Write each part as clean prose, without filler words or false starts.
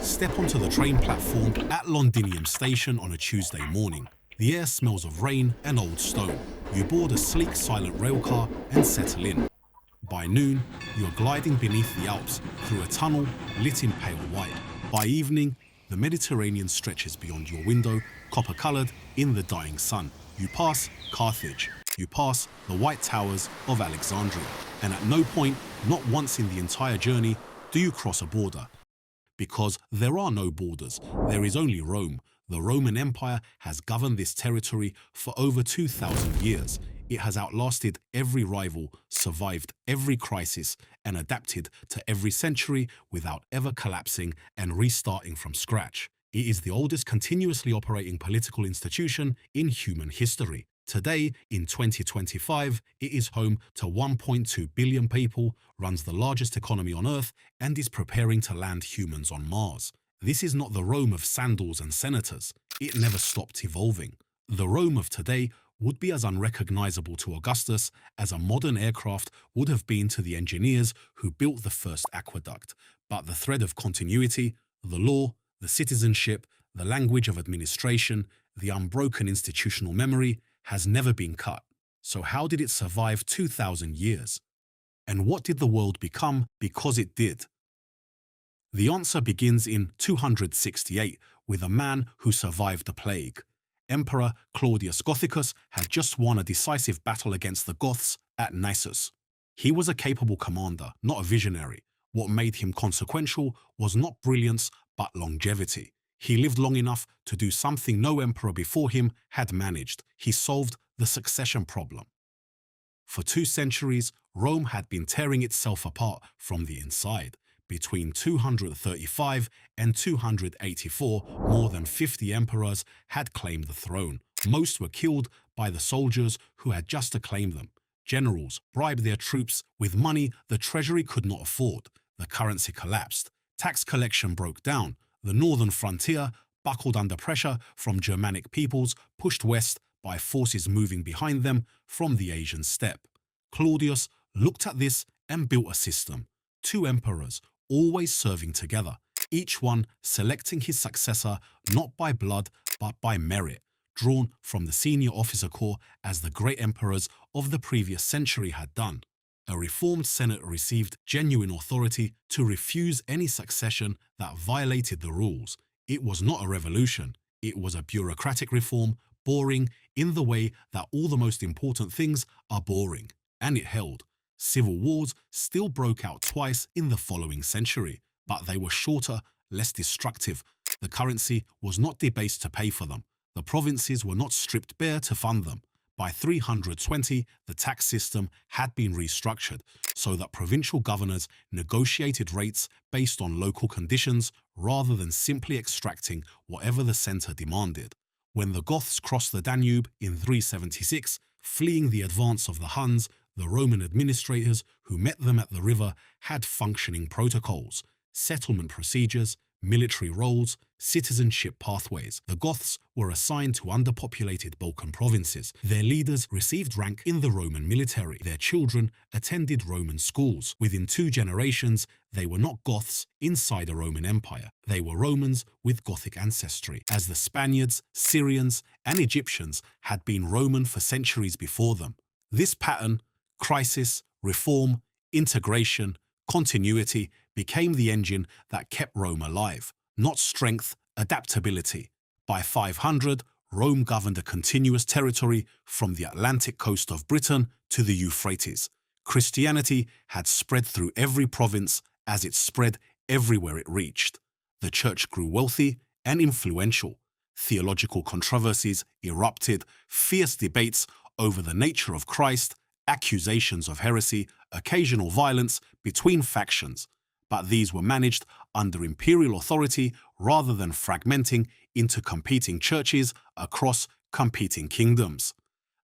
Step onto the train platform at Londinium station on a Tuesday morning. The air smells of rain and old stone. You board a sleek, silent railcar and settle in. By noon, you're gliding beneath the Alps through a tunnel lit in pale white. By evening, the Mediterranean stretches beyond your window, copper-coloured in the dying sun. You pass Carthage. You pass the white towers of Alexandria. And at no point, not once in the entire journey, do you cross a border. Because there are no borders, there is only Rome. The Roman Empire has governed this territory for over 2,000 years. It has outlasted every rival, survived every crisis, and adapted to every century without ever collapsing and restarting from scratch. It is the oldest continuously operating political institution in human history. Today, in 2025, it is home to 1.2 billion people, runs the largest economy on Earth, and is preparing to land humans on Mars. This is not the Rome of sandals and senators. It never stopped evolving. The Rome of today would be as unrecognizable to Augustus as a modern aircraft would have been to the engineers who built the first aqueduct. But the thread of continuity, the law, the citizenship, the language of administration, the unbroken institutional memory has never been cut. So how did it survive 2,000 years? And what did the world become because it did? The answer begins in 268 with a man who survived the plague. Emperor Claudius Gothicus had just won a decisive battle against the Goths at Naissus. He was a capable commander, not a visionary. What made him consequential was not brilliance, but longevity. He lived long enough to do something no emperor before him had managed. He solved the succession problem. For 2 centuries, Rome had been tearing itself apart from the inside. Between 235 and 284, more than 50 emperors had claimed the throne. Most were killed by the soldiers who had just acclaimed them. Generals bribed their troops with money the treasury could not afford. The currency collapsed. Tax collection broke down. The northern frontier buckled under pressure from Germanic peoples pushed west by forces moving behind them from the Asian steppe. Claudius looked at this and built a system. 2 emperors, always serving together, each one selecting his successor not by blood but by merit, drawn from the senior officer corps as the great emperors of the previous century had done. A reformed Senate received genuine authority to refuse any succession that violated the rules. It was not a revolution. It was a bureaucratic reform, boring in the way that all the most important things are boring. And it held. Civil wars still broke out twice in the following century, but they were shorter, less destructive. The currency was not debased to pay for them. The provinces were not stripped bare to fund them. By 320, the tax system had been restructured so that provincial governors negotiated rates based on local conditions rather than simply extracting whatever the centre demanded. When the Goths crossed the Danube in 376, fleeing the advance of the Huns, the Roman administrators who met them at the river had functioning protocols, settlement procedures, military roles, citizenship pathways. The Goths were assigned to underpopulated Balkan provinces. Their leaders received rank in the Roman military. Their children attended Roman schools. Within 2 generations, they were not Goths inside a Roman Empire. They were Romans with Gothic ancestry, as the Spaniards, Syrians, and Egyptians had been Roman for centuries before them. This pattern, crisis, reform, integration, continuity, became the engine that kept Rome alive. Not strength, adaptability. By 500, Rome governed a continuous territory from the Atlantic coast of Britain to the Euphrates. Christianity had spread through every province as it spread everywhere it reached. The church grew wealthy and influential. Theological controversies erupted, fierce debates over the nature of Christ, accusations of heresy, occasional violence between factions. But these were managed under imperial authority rather than fragmenting into competing churches across competing kingdoms.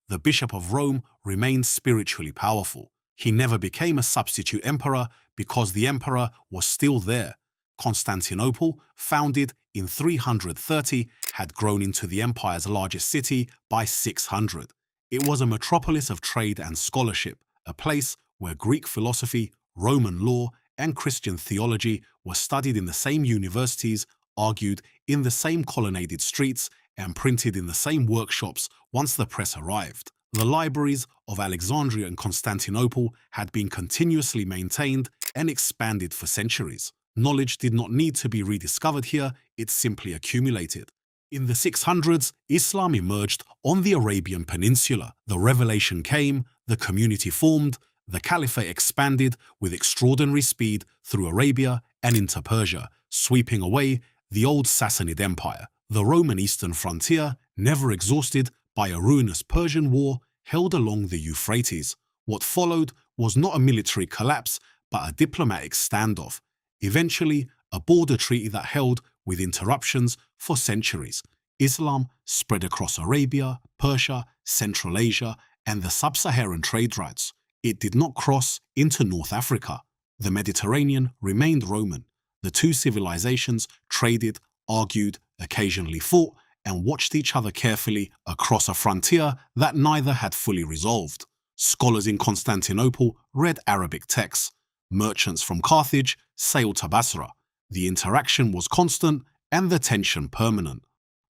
The Bishop of Rome remained spiritually powerful. He never became a substitute emperor because the emperor was still there. Constantinople, founded in 330, had grown into the empire's largest city by 600. It was a metropolis of trade and scholarship, a place where Greek philosophy, Roman law, and Christian theology were studied in the same universities, argued in the same colonnaded streets, and printed in the same workshops once the press arrived. The libraries of Alexandria and Constantinople had been continuously maintained and expanded for centuries. Knowledge did not need to be rediscovered here, it simply accumulated. In the 600s, Islam emerged on the Arabian Peninsula. The revelation came, the community formed, the caliphate expanded with extraordinary speed through Arabia and into Persia, sweeping away the old Sassanid Empire. The Roman eastern frontier, never exhausted by a ruinous Persian war, held along the Euphrates. What followed was not a military collapse, but a diplomatic standoff. Eventually, a border treaty that held, with interruptions, for centuries. Islam spread across Arabia, Persia, Central Asia, and the sub-Saharan trade routes. It did not cross into North Africa. The Mediterranean remained Roman. The two civilizations traded, argued, occasionally fought, and watched each other carefully across a frontier that neither had fully resolved. Scholars in Constantinople read Arabic texts. Merchants from Carthage sailed to Basra. The interaction was constant and the tension permanent.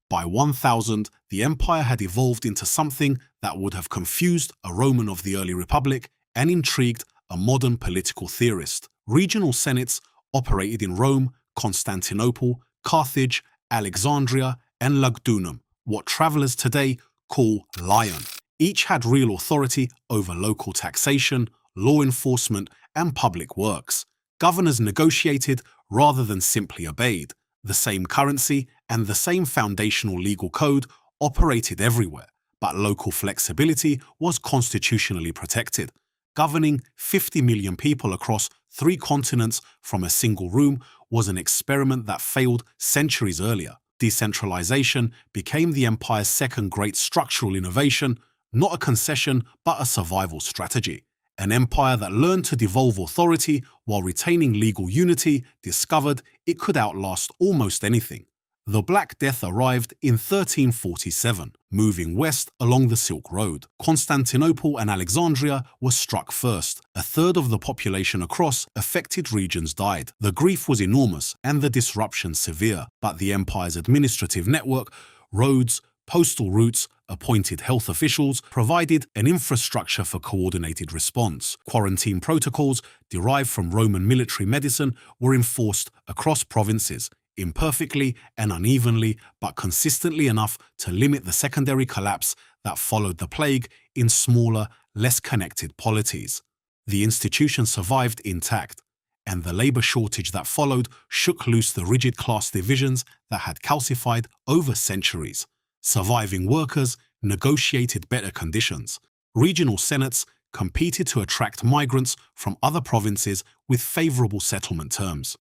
By 1000, the empire had evolved into something that would have confused a Roman of the early Republic and intrigued a modern political theorist. Regional senates operated in Rome, Constantinople, Carthage, Alexandria, and Lugdunum, what travelers today call Lyon. Each had real authority over local taxation, law enforcement, and public works. Governors negotiated rather than simply obeyed. The same currency and the same foundational legal code operated everywhere, but local flexibility was constitutionally protected. Governing 50 million people across 3 continents from a single room was an experiment that failed centuries earlier. Decentralization became the empire's second great structural innovation, not a concession but a survival strategy. An empire that learned to devolve authority while retaining legal unity discovered it could outlast almost anything. The Black Death arrived in 1347, moving west along the Silk Road. Constantinople and Alexandria were struck first. A third of the population across affected regions died. The grief was enormous and the disruption severe, but the empire's administrative network, roads, postal routes, appointed health officials provided an infrastructure for coordinated response. Quarantine protocols derived from Roman military medicine were enforced across provinces, imperfectly and unevenly, but consistently enough to limit the secondary collapse that followed the plague in smaller, less connected polities. The institution survived intact, and the labor shortage that followed shook loose the rigid class divisions that had calcified over centuries. Surviving workers negotiated better conditions. Regional senates competed to attract migrants from other provinces with favorable settlement terms.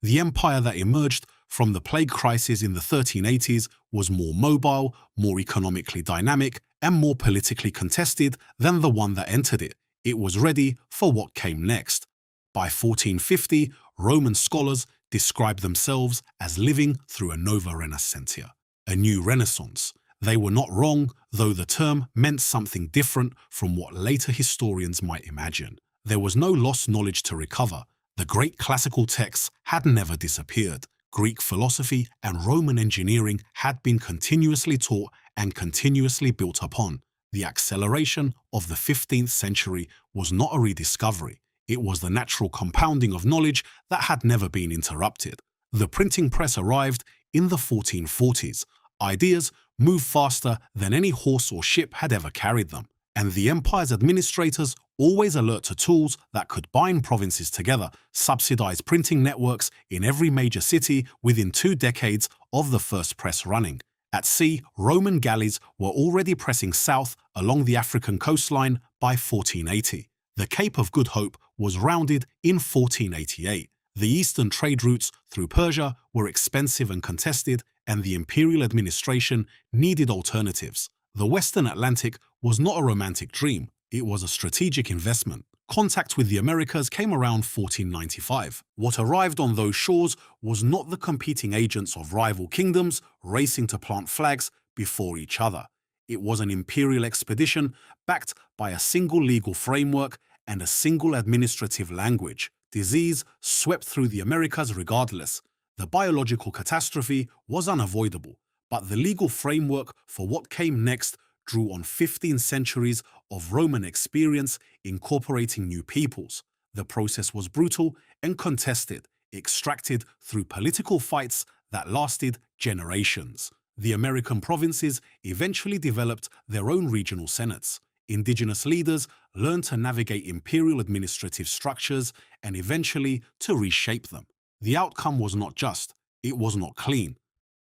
The empire that emerged from the plague crisis in the 1380s was more mobile, more economically dynamic, and more politically contested than the one that entered it. It was ready for what came next. By 1450, Roman scholars described themselves as living through a nova renaiscentia, a new renaissance. They were not wrong, though the term meant something different from what later historians might imagine. There was no lost knowledge to recover. The great classical texts had never disappeared. Greek philosophy and Roman engineering had been continuously taught and continuously built upon. The acceleration of the 15th century was not a rediscovery. It was the natural compounding of knowledge that had never been interrupted. The printing press arrived in the 1440s. Ideas moved faster than any horse or ship had ever carried them, and the empire's administrators, always alert to tools that could bind provinces together, subsidized printing networks in every major city within 2 decades of the first press running. At sea, Roman galleys were already pressing south along the African coastline by 1480. The Cape of Good Hope was rounded in 1488. The eastern trade routes through Persia were expensive and contested, and the imperial administration needed alternatives. The Western Atlantic was not a romantic dream, it was a strategic investment. Contact with the Americas came around 1495. What arrived on those shores was not the competing agents of rival kingdoms racing to plant flags before each other. It was an imperial expedition backed by a single legal framework and a single administrative language. Disease swept through the Americas regardless. The biological catastrophe was unavoidable, but the legal framework for what came next drew on 15 centuries of Roman experience incorporating new peoples. The process was brutal and contested, extracted through political fights that lasted generations. The American provinces eventually developed their own regional senates. Indigenous leaders learned to navigate imperial administrative structures and eventually to reshape them. The outcome was not just, it was not clean,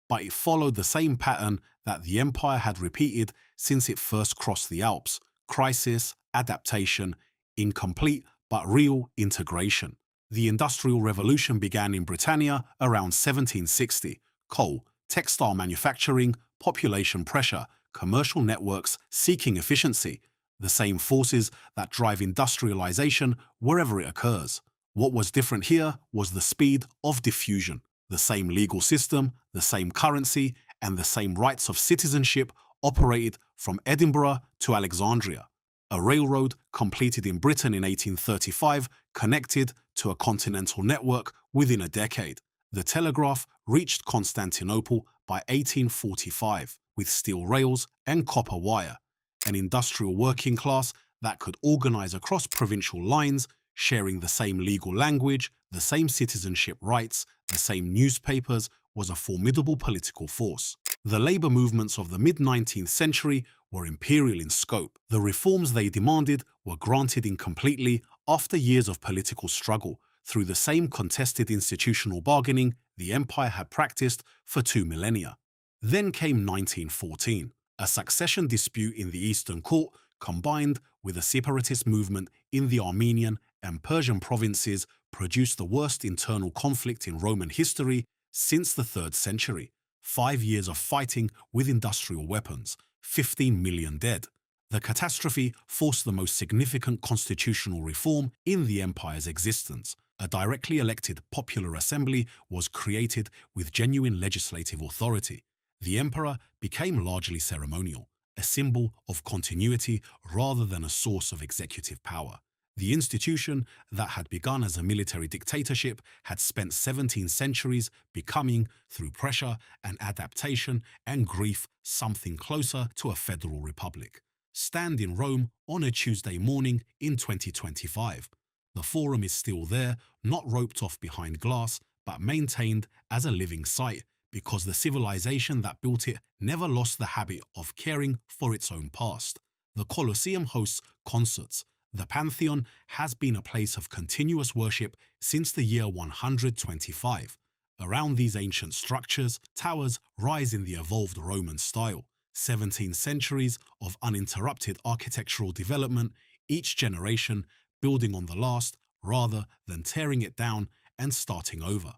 but it followed the same pattern that the empire had repeated since it first crossed the Alps: crisis, adaptation, incomplete but real integration. The Industrial Revolution began in Britannia around 1760. Coal, textile manufacturing, population pressure, commercial networks seeking efficiency, the same forces that drive industrialization wherever it occurs. What was different here was the speed of diffusion. The same legal system, the same currency, and the same rights of citizenship operated from Edinburgh to Alexandria. A railroad completed in Britain in 1835 connected to a continental network within a decade. The telegraph reached Constantinople by 1845 with steel rails and copper wire. An industrial working class that could organize across provincial lines, sharing the same legal language, the same citizenship rights, the same newspapers, was a formidable political force. The labor movements of the mid-19th century were imperial in scope. The reforms they demanded were granted incompletely after years of political struggle through the same contested institutional bargaining the empire had practiced for 2 millennia. Then came 1914. A succession dispute in the Eastern Court, combined with a separatist movement in the Armenian and Persian provinces, produced the worst internal conflict in Roman history since the 3rd century. 5 years of fighting with industrial weapons, 15 million dead. The catastrophe forced the most significant constitutional reform in the empire's existence. A directly elected popular assembly was created with genuine legislative authority. The emperor became largely ceremonial, a symbol of continuity rather than a source of executive power. The institution that had begun as a military dictatorship had spent 17 centuries becoming, through pressure and adaptation and grief, something closer to a federal republic. Stand in Rome on a Tuesday morning in 2025. The forum is still there, not roped off behind glass, but maintained as a living site, because the civilization that built it never lost the habit of caring for its own past. The Colosseum hosts concerts. The Pantheon has been a place of continuous worship since the year 125. Around these ancient structures, towers rise in the evolved Roman style. 17 centuries of uninterrupted architectural development, each generation building on the last rather than tearing it down and starting over.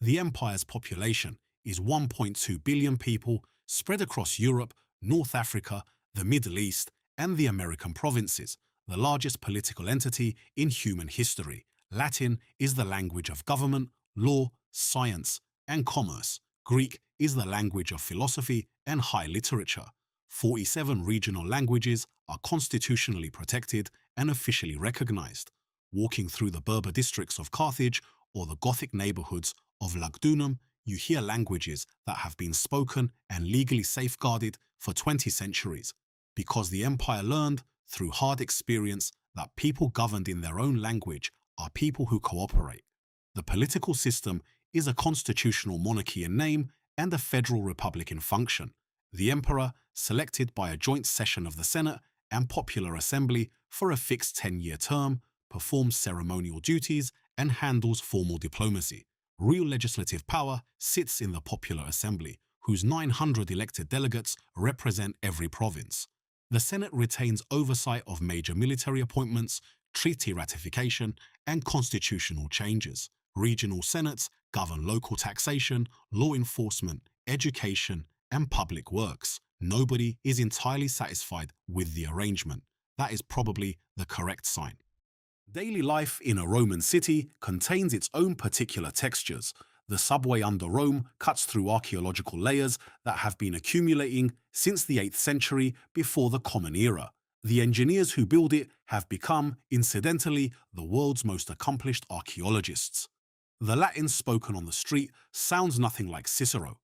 The empire's population is 1.2 billion people spread across Europe, North Africa, the Middle East, and the American provinces, the largest political entity in human history. Latin is the language of government, law, science, and commerce. Greek is the language of philosophy and high literature. 47 regional languages are constitutionally protected and officially recognized. Walking through the Berber districts of Carthage or the Gothic neighborhoods of Lugdunum, you hear languages that have been spoken and legally safeguarded for 20 centuries, because the empire learned through hard experience that people governed in their own language are people who cooperate. The political system is a constitutional monarchy in name and a federal republic in function. The emperor, selected by a joint session of the Senate and popular assembly for a fixed 10-year term, performs ceremonial duties and handles formal diplomacy. Real legislative power sits in the popular assembly, whose 900 elected delegates represent every province. The Senate retains oversight of major military appointments, treaty ratification, and constitutional changes. Regional senates govern local taxation, law enforcement, education, and public works. Nobody is entirely satisfied with the arrangement. That is probably the correct sign. Daily life in a Roman city contains its own particular textures. The subway under Rome cuts through archaeological layers that have been accumulating since the 8th century before the Common Era. The engineers who build it have become, incidentally, the world's most accomplished archaeologists. The Latin spoken on the street sounds nothing like Cicero.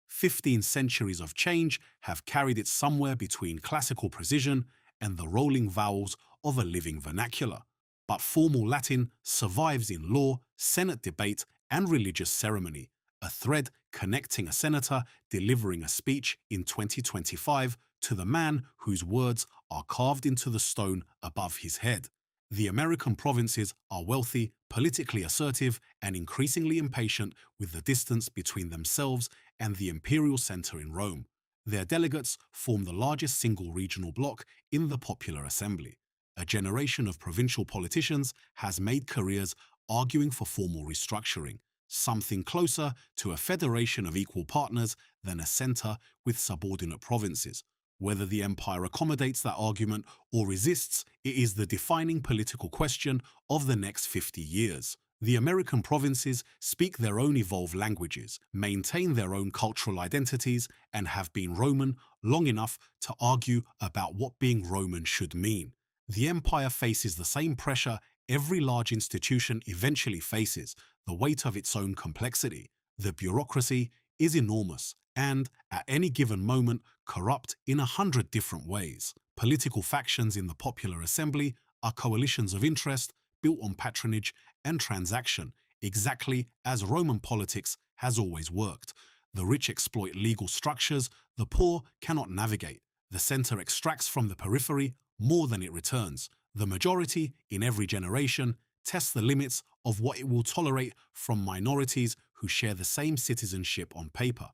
15 centuries of change have carried it somewhere between classical precision and the rolling vowels of a living vernacular. But formal Latin survives in law, Senate debate, and religious ceremony, a thread connecting a senator delivering a speech in 2025 to the man whose words are carved into the stone above his head. The American provinces are wealthy, politically assertive, and increasingly impatient with the distance between themselves and the imperial center in Rome. Their delegates form the largest single regional bloc in the Popular Assembly. A generation of provincial politicians has made careers arguing for formal restructuring, something closer to a federation of equal partners than a center with subordinate provinces. Whether the empire accommodates that argument or resists, it is the defining political question of the next 50 years. The American provinces speak their own evolved languages, maintain their own cultural identities, and have been Roman long enough to argue about what being Roman should mean. The empire faces the same pressure every large institution eventually faces, the weight of its own complexity. The bureaucracy is enormous and, at any given moment, corrupt in 100 different ways. Political factions in the Popular Assembly are coalitions of interest built on patronage and transaction, exactly as Roman politics has always worked. The rich exploit legal structures the poor cannot navigate. The center extracts from the periphery more than it returns. The majority, in every generation, tests the limits of what it will tolerate from minorities who share the same citizenship on paper.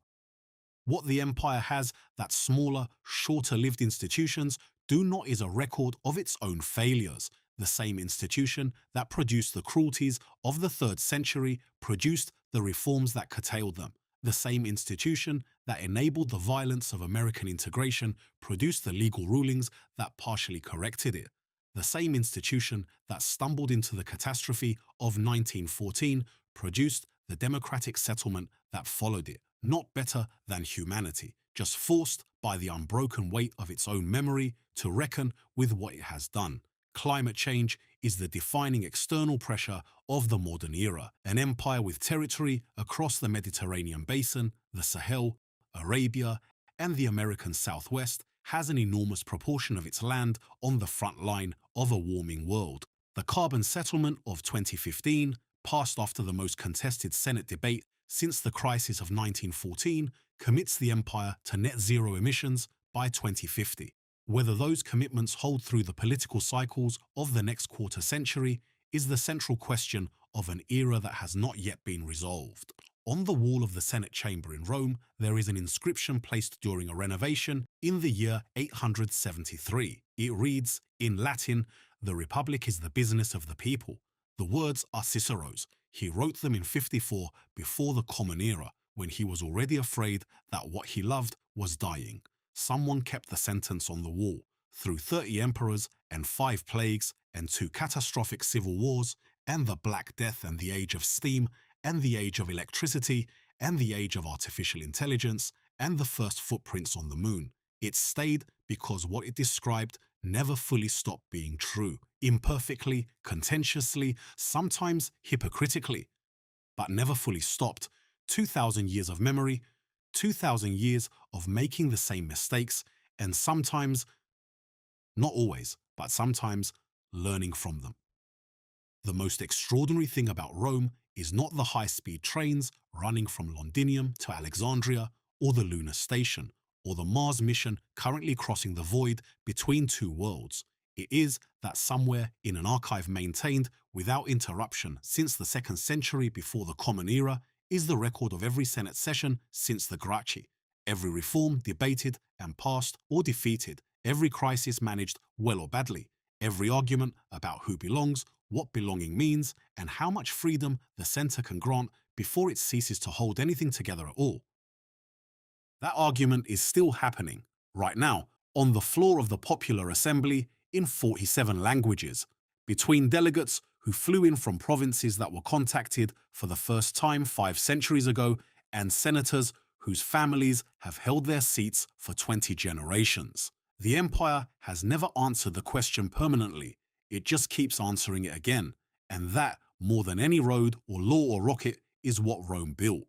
What the empire has that smaller, shorter-lived institutions do not is a record of its own failures. The same institution that produced the cruelties of the 3rd century produced the reforms that curtailed them. The same institution that enabled the violence of American integration produced the legal rulings that partially corrected it. The same institution that stumbled into the catastrophe of 1914 produced the democratic settlement that followed it. Not better than humanity, just forced by the unbroken weight of its own memory to reckon with what it has done. Climate change is the defining external pressure of the modern era. An empire with territory across the Mediterranean basin, the Sahel, Arabia, and the American Southwest has an enormous proportion of its land on the front line of a warming world. The carbon settlement of 2015, passed after the most contested Senate debate since the crisis of 1914, commits the empire to net zero emissions by 2050. Whether those commitments hold through the political cycles of the next quarter century is the central question of an era that has not yet been resolved. On the wall of the Senate chamber in Rome, there is an inscription placed during a renovation in the year 873. It reads, in Latin, "The Republic is the business of the people." The words are Cicero's. He wrote them in 54 before the Common Era, when he was already afraid that what he loved was dying. Someone kept the sentence on the wall. Through 30 emperors and 5 plagues and 2 catastrophic civil wars and the Black Death and the age of steam and the age of electricity and the age of artificial intelligence and the first footprints on the moon, it stayed because what it described never fully stopped being true. Imperfectly, contentiously, sometimes hypocritically, but never fully stopped. 2,000 years of memory, 2,000 years of making the same mistakes, and sometimes, not always, but sometimes, learning from them. The most extraordinary thing about Rome is not the high-speed trains running from Londinium to Alexandria, or the lunar station, or the Mars mission currently crossing the void between 2 worlds. It is that somewhere in an archive maintained without interruption since the 2nd century before the Common Era is the record of every Senate session since the Gracchi, every reform debated and passed or defeated, every crisis managed well or badly, every argument about who belongs, what belonging means, and how much freedom the center can grant before it ceases to hold anything together at all. That argument is still happening, right now, on the floor of the Popular Assembly in 47 languages, between delegates who flew in from provinces that were contacted for the first time 5 centuries ago and senators whose families have held their seats for 20 generations. The empire has never answered the question permanently, it just keeps answering it again, and that, more than any road or law or rocket, is what Rome built.